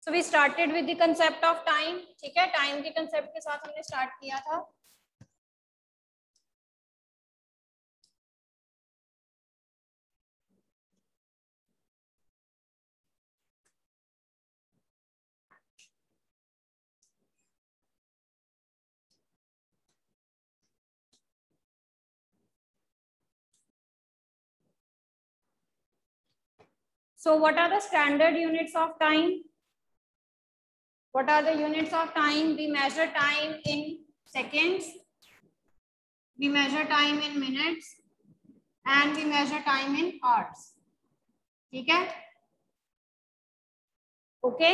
So we started with the concept of time, ठीक है, time के कंसेप्ट के साथ हमने स्टार्ट किया था। So what are the standard units of time? What are the units of time? We measure time in seconds, we measure time in minutes, and we measure time in hours. ठीक है? Okay?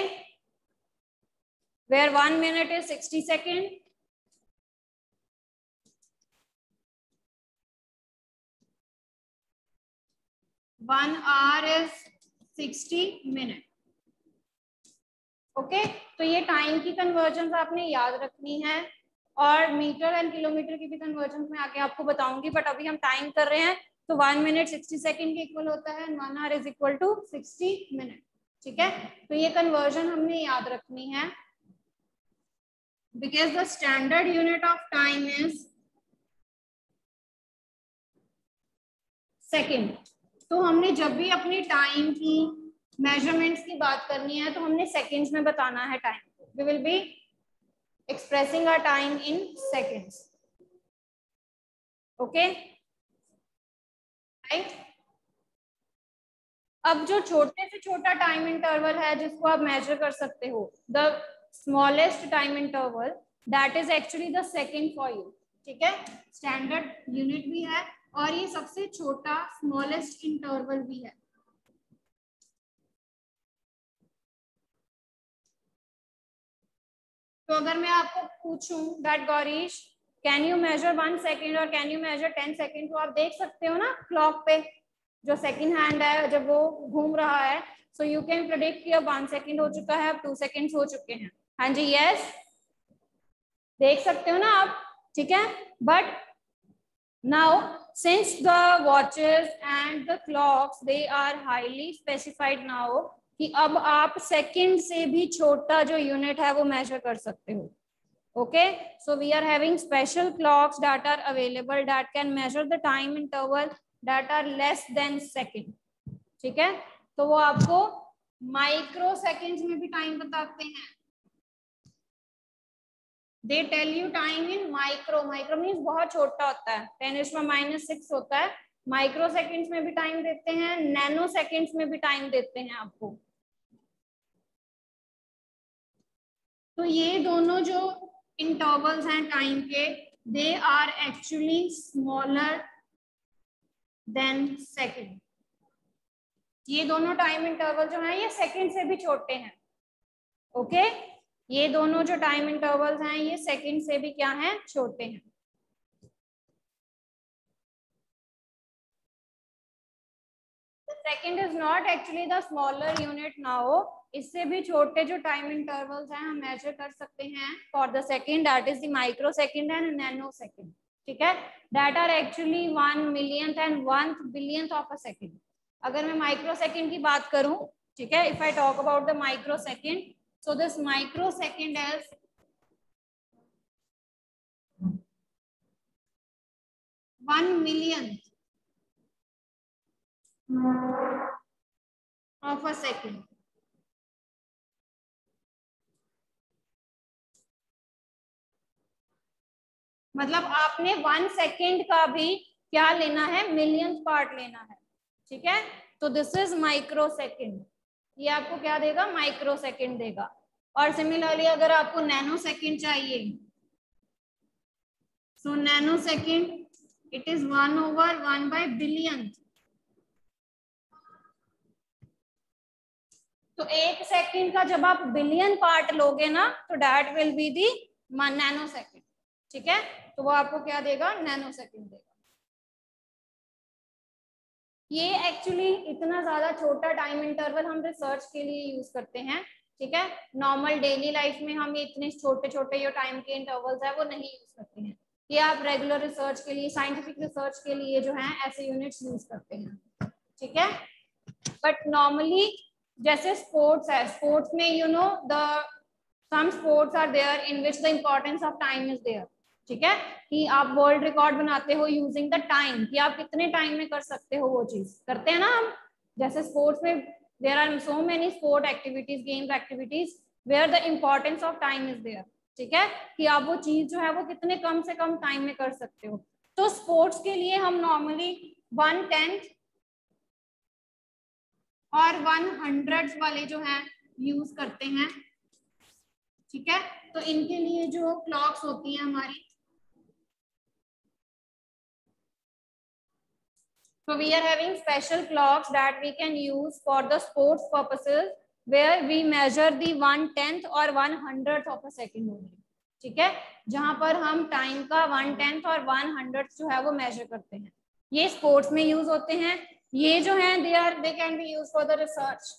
Where 1 minute is 60 seconds. 1 hour is 60 minutes. Okay तो ये time की conversion आपने याद रखनी है, और मीटर एंड किलोमीटर की भी कन्वर्जन में आगे आपको बताऊंगी, बट अभी हम टाइम कर रहे हैं तो 1 मिनट 60 सेकेंड के इक्वल होता है, 1 hour is equal to 60 minute. ठीक है, तो ये कन्वर्जन हमने याद रखनी है, because the standard unit of time is second. तो हमने जब भी अपनी टाइम की मेजरमेंट्स की बात करनी है तो हमने सेकेंड्स में बताना है टाइम को। We will be expressing our time in seconds. Okay right. अब जो छोटे से छोटा टाइम इंटरवल है जिसको आप मेजर कर सकते हो, the smallest time interval, that is actually the second for you. ठीक है, स्टैंडर्ड यूनिट भी है और ये सबसे छोटा स्मॉलेस्ट इंटरवल भी है। तो अगर मैं आपको पूछूं that Gaurish can you measure 1 second और कैन यू मेजर 10 सेकेंड, तो आप देख सकते हो ना क्लॉक पे जो सेकंड हैंड है जब वो घूम रहा है, सो यू कैन प्रेडिक्ट कि अब 1 सेकेंड हो चुका है, अब 2 सेकेंड्स हो चुके हैं। हाँ जी, यस, देख सकते हो ना आप। ठीक है, but now since the watches and the clocks they are highly specified now कि अब आप सेकंड से भी छोटा जो यूनिट है वो मेजर कर सकते हो। Okay, so we are having special clocks that are available that can measure the time interval that are less than second. ठीक है, तो वो आपको माइक्रो सेकेंड्स में भी टाइम बताते हैं। They tell you time in micro, micro means बहुत छोटा होता है, 10⁻⁻⁶ होता है। माइक्रो सेकेंड्स में भी टाइम देते हैं, नैनो सेकेंड्स में भी टाइम देते हैं आपको। तो ये दोनों जो इंटरवल्स हैं टाइम के, they are actually smaller than second. ये दोनों टाइम इंटरवल जो है ये सेकेंड से भी छोटे हैं। ओके, ये दोनों जो टाइम इंटरवल्स हैं ये सेकेंड से भी क्या हैं, छोटे हैं। Second is not actually the smaller unit now, इससे भी छोटे जो टाइम इंटरवल्स हैं हम मेजर कर सकते हैं for the second, that is the microsecond and nanosecond. ठीक है, that are actually 1 millionth and 1 billionth of a second. अगर मैं माइक्रो सेकेंड की बात करूं, ठीक है, if I talk about the microsecond, so this microsecond is 1 millionth of a second। मतलब आपने 1 सेकेंड का भी क्या लेना है, मिलियंथ पार्ट लेना है। ठीक है, तो दिस इज माइक्रो सेकेंड, ये आपको क्या देगा, माइक्रो सेकेंड देगा। और सिमिलरली अगर आपको नैनो सेकेंड चाहिए, सो नैनो सेकेंड इट इज 1/1/बिलियंथ। तो 1 सेकेंड का जब आप बिलियन पार्ट लोगे ना तो that will be the nano second. ठीक है, तो वो आपको क्या देगा, नैनो सेकेंड देगा। ये एक्चुअली इतना ज्यादा छोटा टाइम इंटरवल हम रिसर्च के लिए यूज करते हैं। ठीक है, नॉर्मल डेली लाइफ में हम इतने छोटे छोटे जो टाइम के इंटरवल्स है वो नहीं यूज करते हैं। ये आप रेगुलर रिसर्च के लिए, साइंटिफिक रिसर्च के लिए जो है ऐसे यूनिट्स यूज करते हैं। ठीक है, बट नॉर्मली जैसे स्पोर्ट्स है, स्पोर्ट्स में you know the some sports are there in which the importance of time is there, ठीक है, कि आप वर्ल्ड रिकॉर्ड बनाते हो यूजिंग द टाइम, कि आप कितने टाइम में कर सकते हो, वो चीज करते हैं ना हम। जैसे स्पोर्ट्स में there are so many sport activities, games activities where the importance of time is there, ठीक है, कि आप वो चीज जो है वो कितने कम से कम टाइम में कर सकते हो। तो स्पोर्ट्स के लिए हम नॉर्मली 1/10 और 1/100 वाले जो है यूज करते हैं, ठीक है। तो इनके लिए जो क्लॉक्स होती हैं हमारी, so we are having special clocks that we can use for the sports purposes where we measure the 1/10 और 1/100 of a second only, ठीक है, जहां पर हम टाइम का 1/10 और 1/100 जो है वो मेजर करते हैं। ये स्पोर्ट्स में यूज होते हैं। ये जो है दे can B use for the research.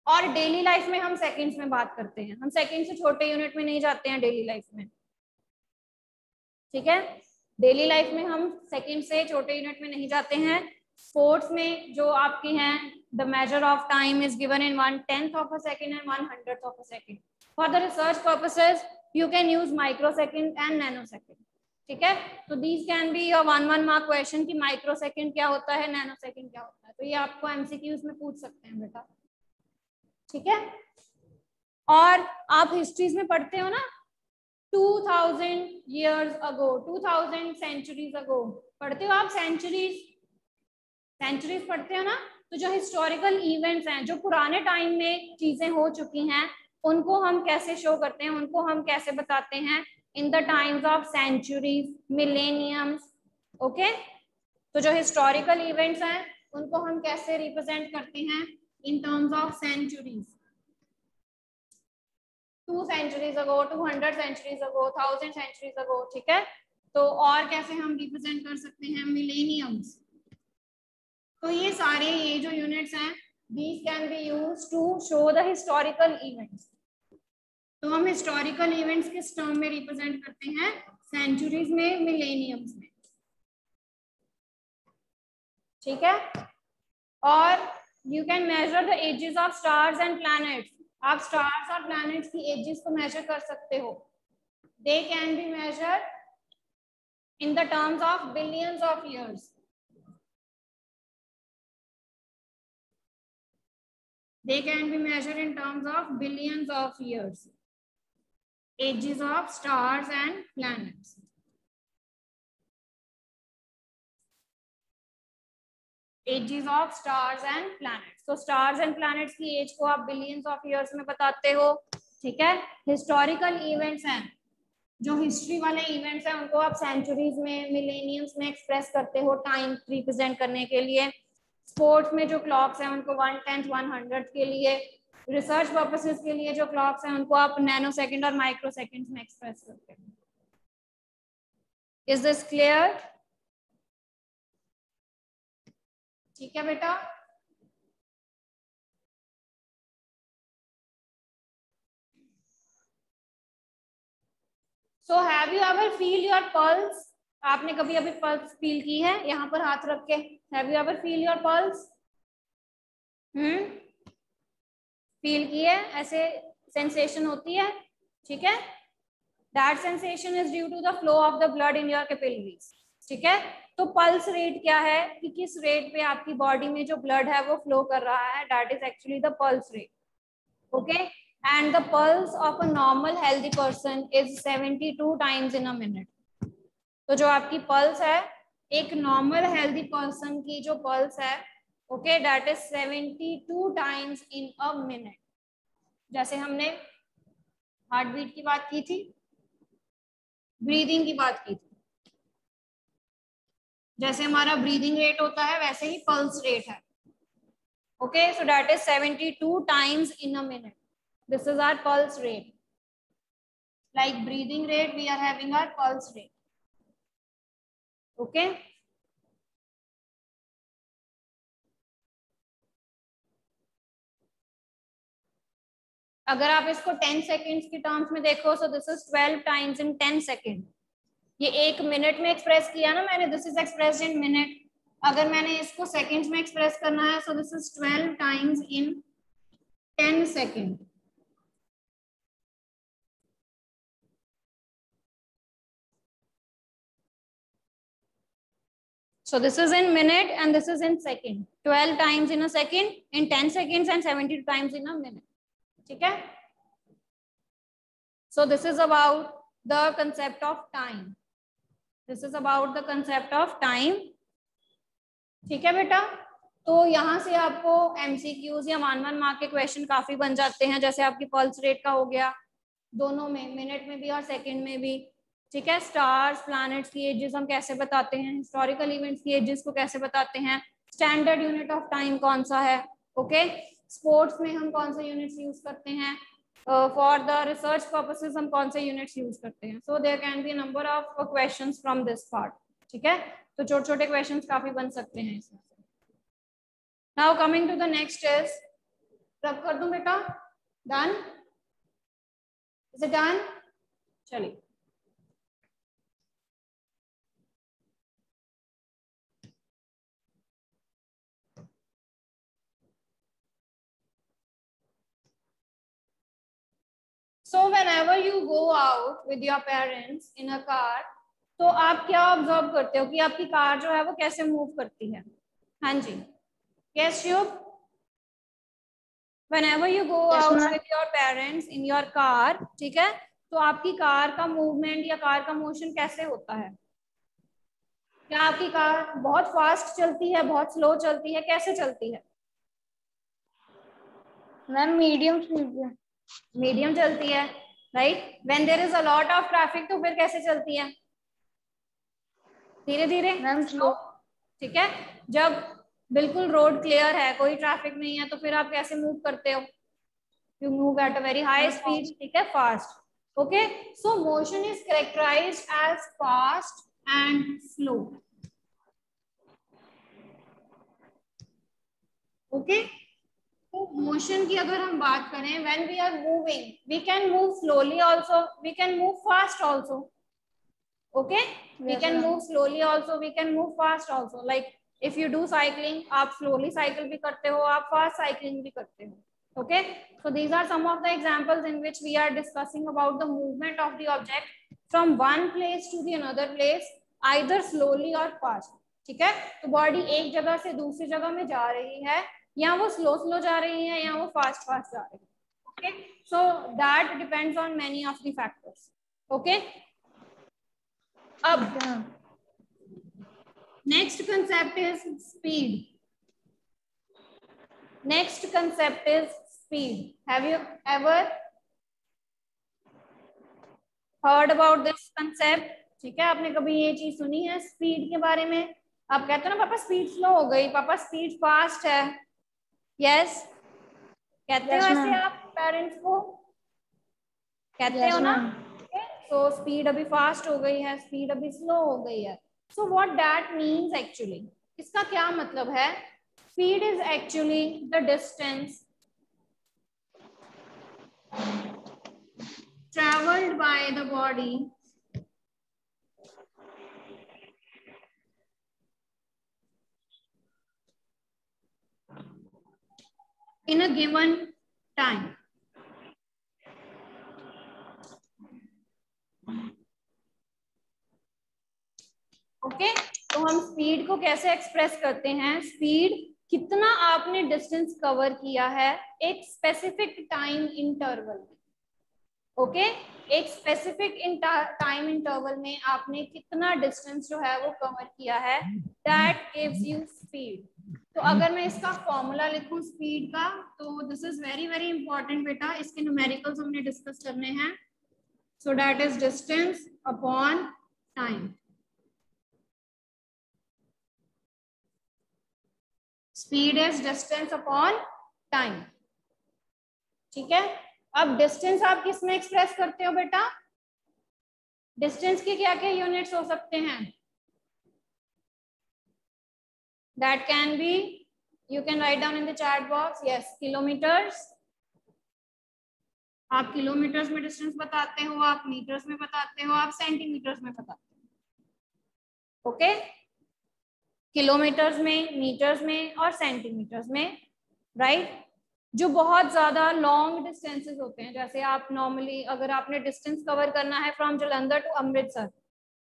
और डेली लाइफ में हम सेकंड्स में बात करते हैं, हम सेकंड से छोटे यूनिट में नहीं जाते हैं डेली लाइफ में, ठीक है। डेली लाइफ में हम सेकंड से छोटे यूनिट में नहीं जाते हैं। स्पोर्ट्स में जो आपकी हैं, the measure of time is given in 1/10 of a second and 1/100 of a second. For the research purposes you can use micro second and nano second, ठीक है। तो these can be your 1 mark question कि micro second क्या होता है, nano second क्या होता है। तो ये आपको एमसीक्यूज में पूछ सकते हैं बेटा, ठीक है। और आप हिस्ट्रीज में पढ़ते हो ना, 2000 years ago, 2000 centuries ago, पढ़ते हो आप सेंचुरीज, सेंचुरीज पढ़ते हो ना। तो जो हिस्टोरिकल इवेंट्स हैं, जो पुराने टाइम में चीजें हो चुकी हैं, उनको हम कैसे शो करते हैं, उनको हम कैसे बताते हैं, in the times of centuries, millenniums, okay. तो जो हिस्टोरिकल इवेंट्स हैं उनको हम कैसे रिप्रेजेंट करते हैं in terms of centuries. 2 centuries ago, 200 centuries ago, 1000 centuries ago, ठीक है। तो और कैसे हम रिप्रेजेंट कर सकते हैं, मिलेनियम्स। तो ये सारे ये जो यूनिट्स हैं, these can be used to show the historical events। तो हम हिस्टोरिकल इवेंट्स किस टर्म में रिप्रेजेंट करते हैं, सेंचुरीज में, मिलेनियम्स में, ठीक है। और you can measure the ages of stars and planets. आप स्टार्स और प्लैनेट्स की एजेस को मेजर कर सकते हो। They can be measured in the terms of billions of years. They can be measured in terms of billions of years. Ages of stars and planets. Ages of stars and planets. So stars and planets की as को आप billions of years में बताते हो, ठीक है। Historical events हैं, जो हिस्ट्री वाले इवेंट्स हैं, उनको आप सेंचुरीज में, मिलेनियम्स में एक्सप्रेस करते हो टाइम रिप्रेजेंट करने के लिए। स्पोर्ट्स में जो क्लॉक्स हैं उनको 1/10, 1/100 के लिए। रिसर्च पर्पसेस के लिए जो क्लॉक्स हैं उनको आप नैनो सेकंड और माइक्रो सेकंड्स में एक्सप्रेस करते हैं। Is this clear? ठीक है बेटा। So have you ever feel your pulse? आपने कभी अभी पल्स फील की है? यहाँ पर हाथ रख के have you ever feel your pulse? Feel की है? ऐसे सेंसेशन होती है, ठीक है। That sensation is due to the flow of the blood in your capillaries, ठीक है। तो पल्स रेट क्या है, कि किस रेट पे आपकी बॉडी में जो ब्लड है वो फ्लो कर रहा है, that is actually the pulse rate, okay. And the pulse of a normal healthy person is 72 times in a minute. तो जो आपकी पल्स है, एक नॉर्मल हेल्दी पर्सन की जो पल्स है, okay, that is 72 times in a minute. जैसे हमने हार्ट बीट की बात की थी, ब्रीदिंग की बात की थी, जैसे हमारा ब्रीदिंग रेट होता है वैसे ही पल्स रेट है, okay. So that is 72 times in a minute. This is our pulse rate. Like breathing rate, we are having our pulse rate, okay. अगर आप इसको 10 सेकेंड्स की टर्म्स में देखो, so this is 12 times in 10 second. ये एक minute में express किया ना मैंने, this is expressed in minute. अगर मैंने इसको सेकेंड्स में एक्सप्रेस करना है, सो this is 12 times in 10 second. So this is in minute and this is in second. 12 times in a second, in 10 seconds and 72 times in a minute. ठीक है? So this is about the concept of time. This is about the concept of time. ठीक है बेटा? तो यहाँ से आपको MCQs या 1 मार्क के क्वेश्चन काफी बन जाते हैं, जैसे आपकी पल्स रेट का हो गया, दोनों में, मिनट में भी और सेकंड में भी. ठीक है. स्टार्स, प्लैनेट्स की एजेस हम कैसे बताते हैं, हिस्टोरिकल इवेंट्स की एजेस को कैसे बताते हैं, स्टैंडर्ड यूनिट ऑफ टाइम कौन सा है. ओके. स्पोर्ट्स में हम कौन से यूनिट्स यूज करते हैं, फॉर द रिसर्च पर्पसेस हम कौन से यूनिट्स यूज करते हैं. So there can be number of questions from this part. ठीक है. तो छोटे छोटे क्वेश्चंस काफी बन सकते हैं इसमें. Now coming to the next is, rub कर दूं बेटा, डन, इज इट डन? चलिए. So whenever you go out with your parents in a car, तो आप क्या ऑब्जर्व करते हो कि आपकी कार जो है वो कैसे मूव करती है. हाँ जी. Yes, Shubh. Whenever you go out with your parents in your car, ठीक है, तो आपकी कार का मूवमेंट या कार का मोशन कैसे होता है. क्या आपकी कार बहुत फास्ट चलती है, बहुत स्लो चलती है, कैसे चलती है? मैम मीडियम स्पीड, मीडियम चलती है, right. When there is a lot of traffic तो फिर कैसे चलती है? धीरे धीरे, मैम स्लो. ठीक है. जब बिल्कुल रोड क्लियर है, कोई ट्रैफिक नहीं है, तो फिर आप कैसे मूव करते हो? You move at a very high speed. ठीक है, fast. Okay. So motion is characterised as fast and slow. Okay. तो मोशन की अगर हम बात करें, when we are moving, we can move slowly also, we can move fast also. Okay. We can move slowly also, we can move fast also. Like if you do cycling, आप slowly cycle भी करते हो, आप fast cycling भी करते हो. Okay, so these are some of the examples in which we are discussing about the movement of the object from one place to the another place, either slowly or fast. ठीक है. तो body एक जगह से दूसरी जगह में जा रही है, या वो स्लो स्लो जा रही है, या वो फास्ट फास्ट जा रही है. Okay. So that depends on many of the factors. Okay. अब next concept is speed. Next concept is speed. Have you ever heard about this concept? ठीक है, आपने कभी ये चीज सुनी है स्पीड के बारे में? आप कहते हो ना पापा स्पीड स्लो हो गई, पापा स्पीड फास्ट है. यस, कहते हो ऐसे आप पेरेंट्स को? कहते हो ना? तो स्पीड अभी फास्ट हो गई है, स्पीड अभी स्लो हो गई है. So what that means actually, इसका क्या मतलब है? Speed is actually the distance traveled by the body in a given time. Okay? तो हम स्पीड को कैसे एक्सप्रेस करते हैं? स्पीड कितना आपने डिस्टेंस कवर किया है एक स्पेसिफिक टाइम इंटरवल में. ओके. एक स्पेसिफिक टाइम इंटरवल में आपने कितना डिस्टेंस जो है वो कवर किया है, दैट गिव्स यू स्पीड. तो अगर मैं इसका फॉर्मूला लिखूं स्पीड का, तो this is very very important बेटा. इसके न्यूमेरिकल्स हमने डिस्कस करने हैं. सो that is distance upon time. Speed is distance upon time. ठीक है. अब डिस्टेंस आप किस में एक्सप्रेस करते हो बेटा? डिस्टेंस के क्या क्या यूनिट्स हो सकते हैं? That can be, you can write down in the chat box. Yes, kilometres. आप किलोमीटर्स में डिस्टेंस बताते हो, आप मीटर्स में बताते हो, आप सेंटीमीटर्स में बताते हो. ओके. किलोमीटर्स में, मीटर्स में और सेंटीमीटर्स में, राइट। जो बहुत ज्यादा लॉन्ग डिस्टेंसेस होते हैं, जैसे आप नॉर्मली अगर आपने डिस्टेंस कवर करना है फ्रॉम जालंधर टू अमृतसर,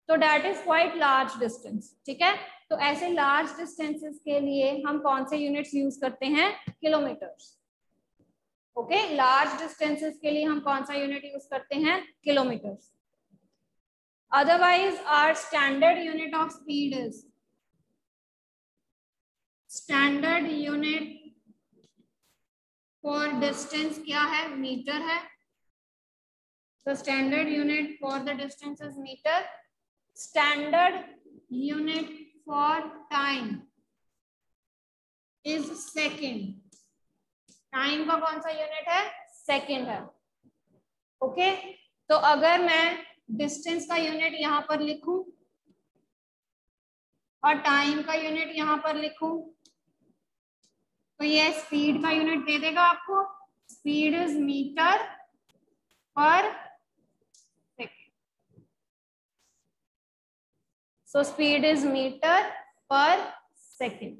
तो that is quite large distance, ठीक है। तो ऐसे लार्ज डिस्टेंसेस के लिए हम कौन से यूनिट्स यूज करते हैं? किलोमीटर्स। ओके, लार्ज डिस्टेंसेस के लिए हम कौन सा यूनिट यूज करते हैं? Kilometres. Otherwise our standard unit of speed is, standard unit for distance क्या है? मीटर है। तो standard unit for the distance is metre. Standard unit for time is second. Time का कौन सा यूनिट है? सेकेंड है। ओके, तो अगर मैं डिस्टेंस का यूनिट यहां पर लिखूं और टाइम का यूनिट यहां पर लिखूं, तो ये स्पीड का यूनिट दे देगा आपको। Speed is metre per second. So speed is metre per second.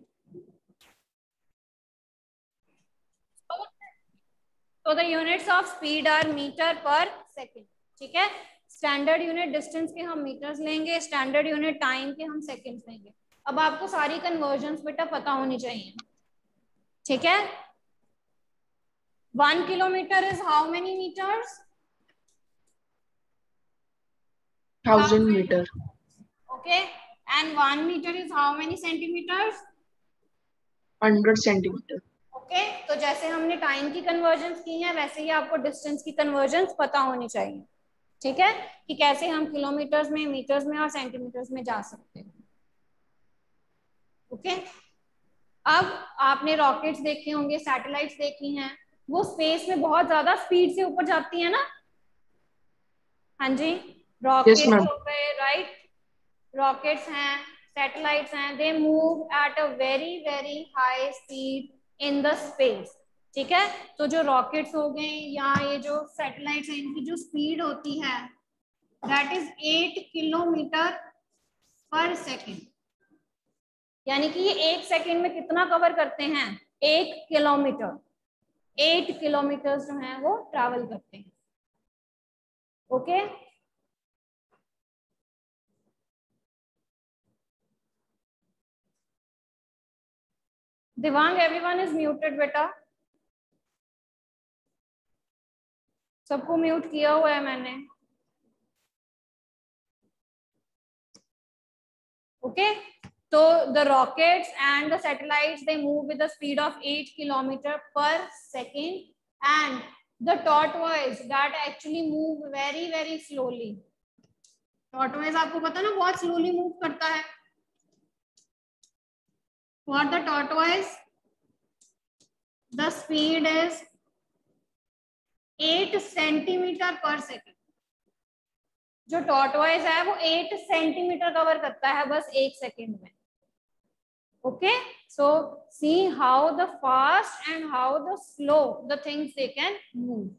तो the units of speed are metre per second, ठीक है। स्टैंडर्ड यूनिट डिस्टेंस के हम मीटर्स लेंगे, स्टैंडर्ड यूनिट टाइम के हम सेकेंड्स लेंगे। अब आपको सारी कन्वर्जन्स बेटा पता होनी चाहिए, ठीक है। 1 kilometre is how many metres? 1000 meter. Okay, and 1 metre is how many centimetres? 100 centimeter. Okay, तो जैसे हमने टाइम की कन्वर्जन्स की हैं, वैसे ही आपको डिस्टेंस की कन्वर्जन्स पता होनी चाहिए, ठीक है, कि कैसे हम किलोमीटर्स में, मीटर्स में और सेंटीमीटर्स में जा सकते हैं। ओके, अब आपने रॉकेट्स देखे होंगे, सैटेलाइट्स देखी हैं, वो स्पेस में बहुत ज्यादा स्पीड से ऊपर जाती है ना? हाँ जी, रॉकेट्स ma'am. हो गए, राइट, रॉकेट्स हैं, सैटेलाइट्स हैं, they move at a very very high speed in the space, ठीक है। तो जो रॉकेट्स हो गए या ये जो सैटेलाइट्स हैं, इनकी जो स्पीड होती है दैट इज 8 किलोमीटर पर सेकेंड। यानी कि ये 1 सेकेंड में कितना कवर करते हैं? 1 किलोमीटर। 8 किलोमीटर जो है वो ट्रैवल करते हैं। Okay, Divang everyone is muted बेटा, सबको म्यूट किया हुआ है मैंने। Okay, so the rockets and the satellites, they move with the speed of 8 kilometer per second, and the tortoise that actually move very very slowly. tortoise आपको पता ना बहुत slowly move करता है। for the tortoise the speed is 8 centimeter per second. जो tortoise है वो 8 centimetre cover करता है बस 1 सेकेंड में। Okay, so see how the fast and how the slow the things they can move.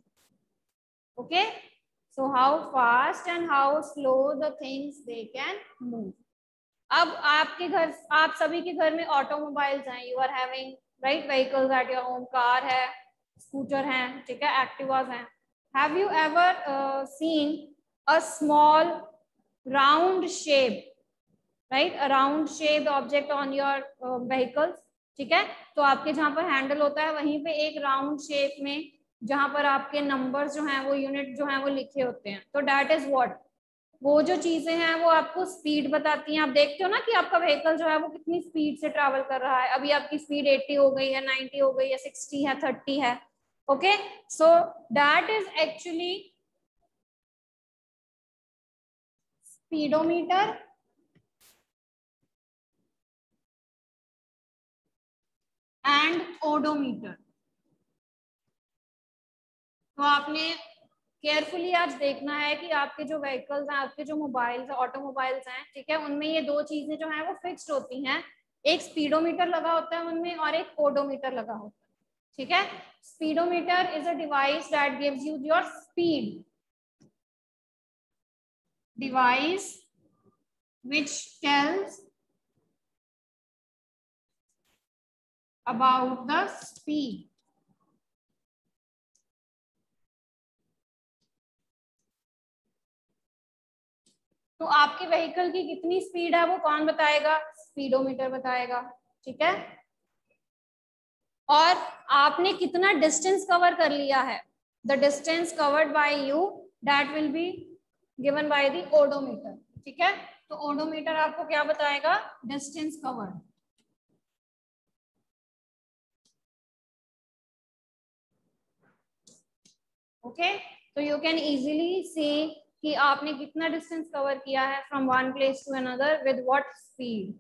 Okay, so how fast and how slow the things they can move. अब आपके घर, आप सभी के घर में ऑटोमोबाइल्स हैं, you are having right vehicles at your home, car है, स्कूटर है, ठीक है, एक्टिवास हैं। Have you ever seen a small round shape, right, a round shaped object on your vehicles, ठीक है। तो आपके जहां पर हैंडल होता है वहीं पे एक राउंड शेप में, जहां पर आपके नंबर्स जो हैं वो यूनिट जो हैं वो लिखे होते हैं, तो दैट इज व्हाट, वो जो चीजें हैं वो आपको स्पीड बताती हैं। आप देखते हो ना कि आपका व्हीकल जो है वो कितनी स्पीड से ट्रैवल कर रहा है। अभी आपकी स्पीड 80 हो गई है, 90 हो गई है, 60 है, 30 है। Okay, so that is actually speedometer and odometer. तो आपने केयरफुली आज देखना है कि आपके जो व्हीकल्स हैं, आपके जो मोबाइल्स, ऑटोमोबाइल्स हैं, ठीक है, उनमें ये दो चीजें जो हैं वो फिक्स्ड होती हैं। एक स्पीडोमीटर लगा होता है उनमें और एक ओडोमीटर लगा होता है, ठीक है। Speedometer is a device that gives you your speed, device which tells about the speed. तो आपके व्हीकल की कितनी स्पीड है वो कौन बताएगा? स्पीडोमीटर बताएगा, ठीक है। और आपने कितना डिस्टेंस कवर कर लिया है, the distance covered by you that will be given by the odometer, ठीक है। तो ओडोमीटर आपको क्या बताएगा? Distance covered. ओके, तो यू कैन इजीली सी कि आपने कितना डिस्टेंस कवर किया है from one place to another, with what speed,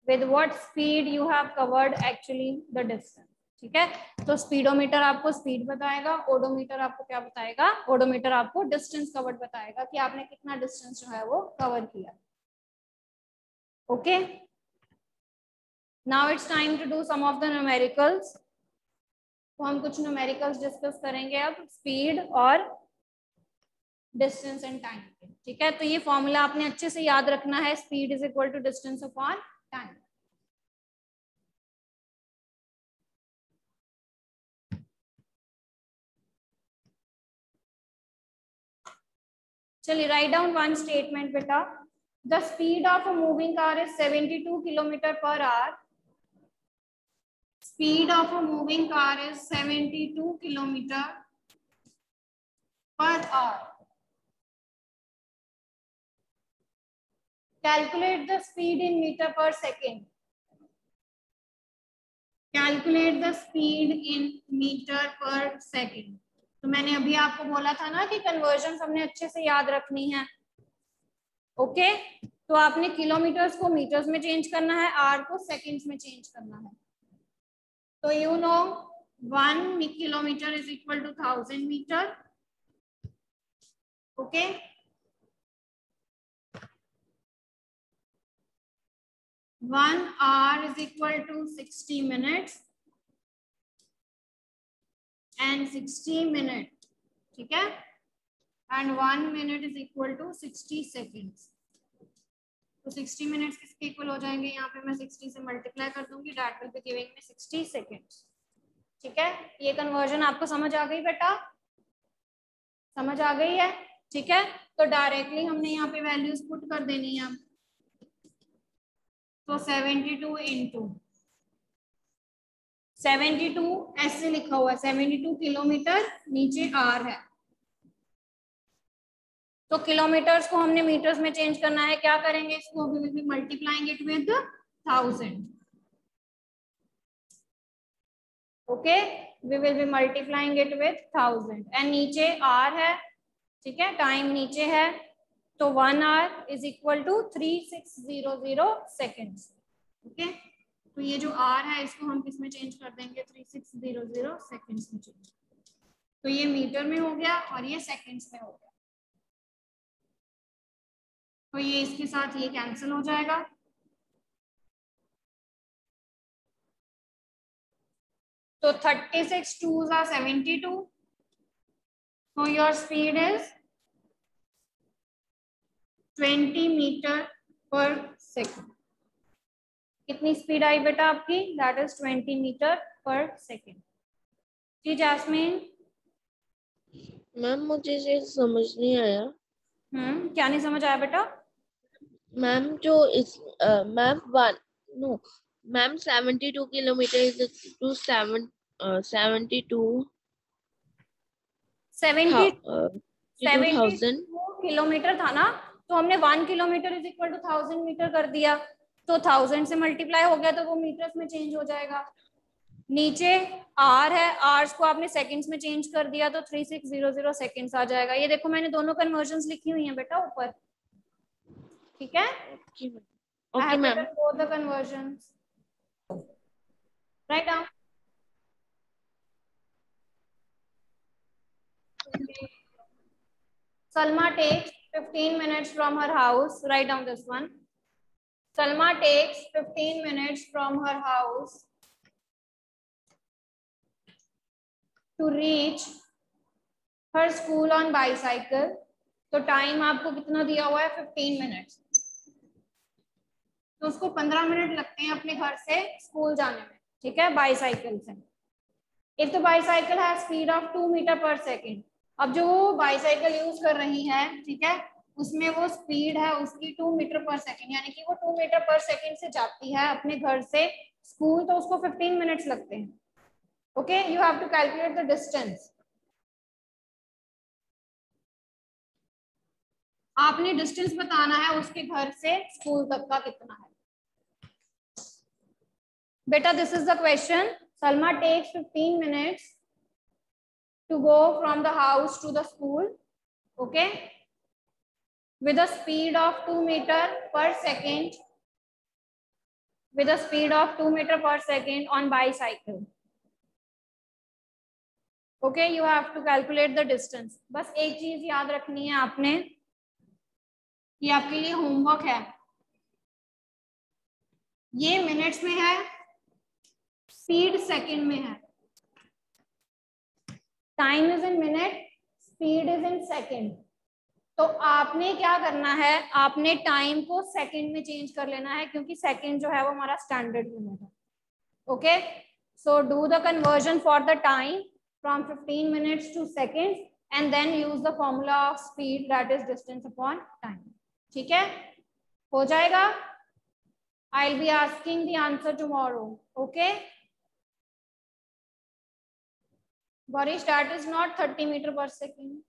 with what speed you have covered actually the distance, ठीक है। तो स्पीडोमीटर आपको स्पीड बताएगा, ओडोमीटर आपको क्या बताएगा? ओडोमीटर आपको डिस्टेंस कवर्ड बताएगा कि आपने कितना डिस्टेंस जो है वो कवर किया। Okay, now it's time to do some of the numericals. तो हम कुछ न्यूमेरिकल्स डिस्कस करेंगे अब स्पीड और डिस्टेंस एंड टाइम, ठीक है। तो ये फॉर्मूला आपने अच्छे से याद रखना है, speed is equal to distance upon time. चलिए, राइट डाउन वन स्टेटमेंट बेटा। The speed of a moving car is 72 kilometre per hour. Speed of a moving car is 72 kilometer per hour. Calculate the speed in meter per second. Calculate the speed in meter per second. तो मैंने अभी आपको बोला था ना कि conversion हमने अच्छे से याद रखनी है। ओके, तो आपने किलोमीटर्स को मीटर्स में चेंज करना है, आर को सेकेंड्स में चेंज करना है। तो you know 1 kilometre is equal to 1000 metre. Okay, 1 hour is equal to 60 minutes and 60 minutes, ठीक है। and 1 minute is equal to 60 seconds. तो 60 मिनट्स किसके इक्वल हो जाएंगे? यहाँ पे मैं 60 से मल्टीप्लाई कर दूंगी, that will be giving me 60 seconds, ठीक है। ये कन्वर्जन आपको समझ आ गई बेटा? समझ आ गई है, ठीक है। तो डायरेक्टली हमने यहाँ पे वैल्यूज पुट कर देनी है। तो 72 इंटू 72 ऐसे लिखा हुआ है, 72 किलोमीटर, नीचे आर है। तो किलोमीटर्स को हमने मीटर्स में चेंज करना है, क्या करेंगे? इसको we will be multiplying it with 1000। Okay, we will be multiplying it with 1000 and नीचे आर है, ठीक है, टाइम नीचे है। तो 1 hour is equal to 3600 seconds. Okay, तो ये जो आर है इसको हम किस में चेंज कर देंगे? 3600 सेकेंड्स में चेंज। तो ये मीटर में हो गया और ये सेकेंड्स में हो गया। तो ये इसके साथ ये कैंसिल हो जाएगा। तो 36 2s are 72. So your speed is 20 metre per second. कितनी स्पीड आई बेटा आपकी? That is 20 metre per second. Ji jasmine. Ma'am मुझे ये समझ नहीं आया। क्या नहीं समझ आया बेटा? मैम जो इस ma'am 72 kilometre is to 72 kilometre था ना, तो हमने 1 kilometre is equal to 1000 metre कर दिया। तो 1000 से मल्टीप्लाई हो गया तो वो मीटर्स में चेंज हो जाएगा। नीचे आर है, आर्स को आपने सेकंड्स में चेंज कर दिया तो 3600 सेकंड्स आ जाएगा। ये देखो मैंने दोनों कन्वर्जन्स लिखी हुई हैं बेटा ऊपर, ठीक है। Okay ma'am, both the conversions. Write down. Salma takes 15 minutes from her house. Write down this one. Salma takes 15 minutes from her house to reach her school on bicycle. तो टाइम आपको कितना दिया हुआ है? 15 मिनट्स। तो उसको 15 minute लगते हैं अपने घर से स्कूल जाने में, ठीक है, बाईसाइकिल से। If the bicycle has speed of 2 metre per second, अब जो वो बाईसाइकिल यूज कर रही है, ठीक है, उसमें वो स्पीड है उसकी 2 मीटर पर सेकेंड, यानी कि वो 2 मीटर पर सेकेंड से जाती है अपने घर से स्कूल, तो उसको 15 मिनट्स लगते हैं। Okay, you have to calculate the distance. आपने डिस्टेंस बताना है उसके घर से स्कूल तक का कितना है। बेटा this is the question. Salma takes 15 minutes to go from the house to the school, okay, with a speed of 2 meter per second, with a speed of 2 meter per second on bicycle. Okay, you have to calculate the distance. बस एक चीज याद रखनी है आपने, ये आपके लिए होमवर्क है, ये मिनट्स में है, स्पीड सेकंड में है। Time is in minute, speed is in second. तो आपने क्या करना है, आपने टाइम को सेकंड में चेंज कर लेना है, क्योंकि सेकंड जो है वो हमारा स्टैंडर्ड यूनिट है। Okay, so do the conversion for the time from 15 minutes to seconds and then use the formula of speed that is distance upon time. ठीक है, हो जाएगा। I will be asking the answer tomorrow. Okay Gaurish, that is not 30 metre per second.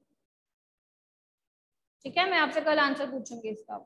ठीक है, मैं आपसे कल answer पूछूंगी इसका।